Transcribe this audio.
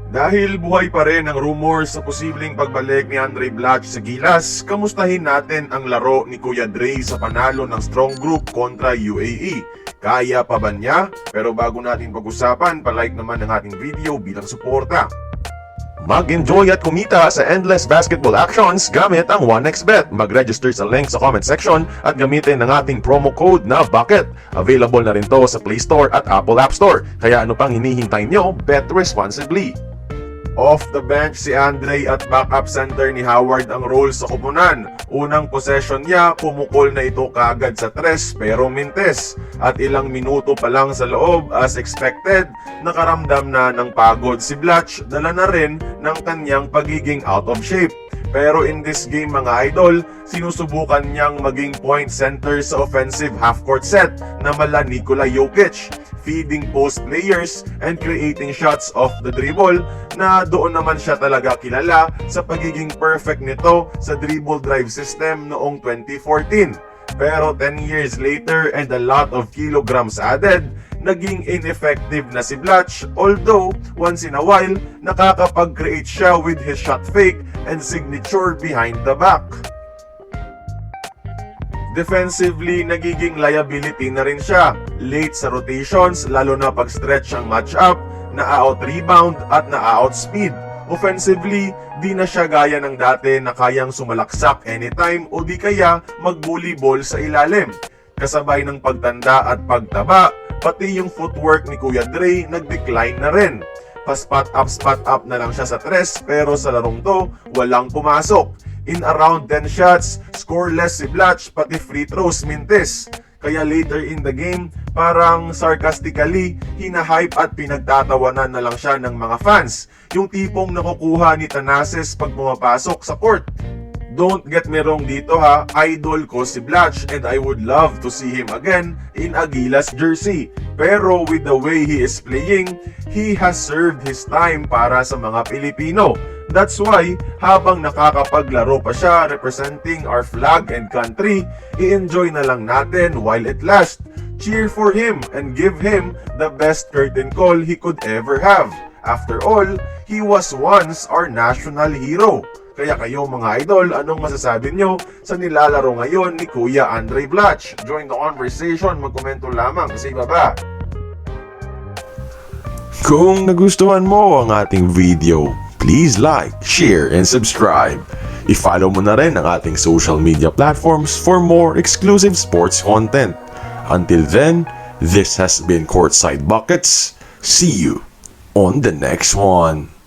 Dahil buhay pa rin ang rumors sa posibleng pagbalik ni Andre Blatch sa Gilas, kamustahin natin ang laro ni Kuya Dre sa panalo ng strong group kontra UAE. Kaya pa ba niya? Pero bago natin pag-usapan, palike naman ang ating video bilang suporta. Mag-enjoy at kumita sa endless basketball actions gamit ang 1xBet. Mag-register sa link sa comment section at gamitin ang ating promo code na BUCKET. Available na rin to sa Play Store at Apple App Store. Kaya ano pang hinihintay nyo, bet responsibly. Off the bench si Andre at backup center ni Howard ang role sa koponan. Unang possession niya, pumukol na ito kaagad sa tres pero mintes. At ilang minuto pa lang sa loob, as expected, nakaramdam na ng pagod si Blatch, dala na rin ng kanyang pagiging out of shape. Pero in this game mga idol, sinusubukan niyang maging point center sa offensive half-court set na mala Nikola Jokic, feeding post players and creating shots off the dribble na doon naman siya talaga kilala sa pagiging perfect nito sa dribble drive system noong 2014. Pero 10 years later and a lot of kilograms added, naging ineffective na si Blatch, although once in a while nakakapag-create siya with his shot fake and signature behind the back. Defensively, nagiging liability na rin siya. Late sa rotations, lalo na pag-stretch ang matchup, na-out-rebound at na-outspeed. Offensively, di na siya gaya ng dati na kayang sumalaksak anytime o di kaya mag-bully ball sa ilalim. Kasabay ng pagtanda at pagtaba, pati yung footwork ni Kuya Dre nag-decline na rin. Pa-spot up na lang siya sa tres pero sa larong to, walang pumasok. In around 10 shots, scoreless si Blatch, pati free throws mintis. Kaya later in the game, parang sarcastically, hinahype at pinagtatawanan na lang siya ng mga fans. Yung tipong nakukuha ni Thanasis pag pumapasok sa court. Don't get me wrong dito ha, idol ko si Blatch and I would love to see him again in a Gilas jersey. Pero with the way he is playing, he has served his time para sa mga Pilipino. That's why, habang nakakapaglaro pa siya representing our flag and country, i-enjoy na lang natin while it lasts. Cheer for him and give him the best curtain call he could ever have. After all, he was once our national hero. Kaya kayo mga idol, anong masasabi nyo sa nilalaro ngayon ni Kuya Andre Blatch? Join the conversation, magkomento lamang sa ibaba. Kung nagustuhan mo ang ating video, please like, share, and subscribe. I-follow mo na rin ang ating social media platforms for more exclusive sports content. Until then, this has been Courtside Buckets. See you on the next one.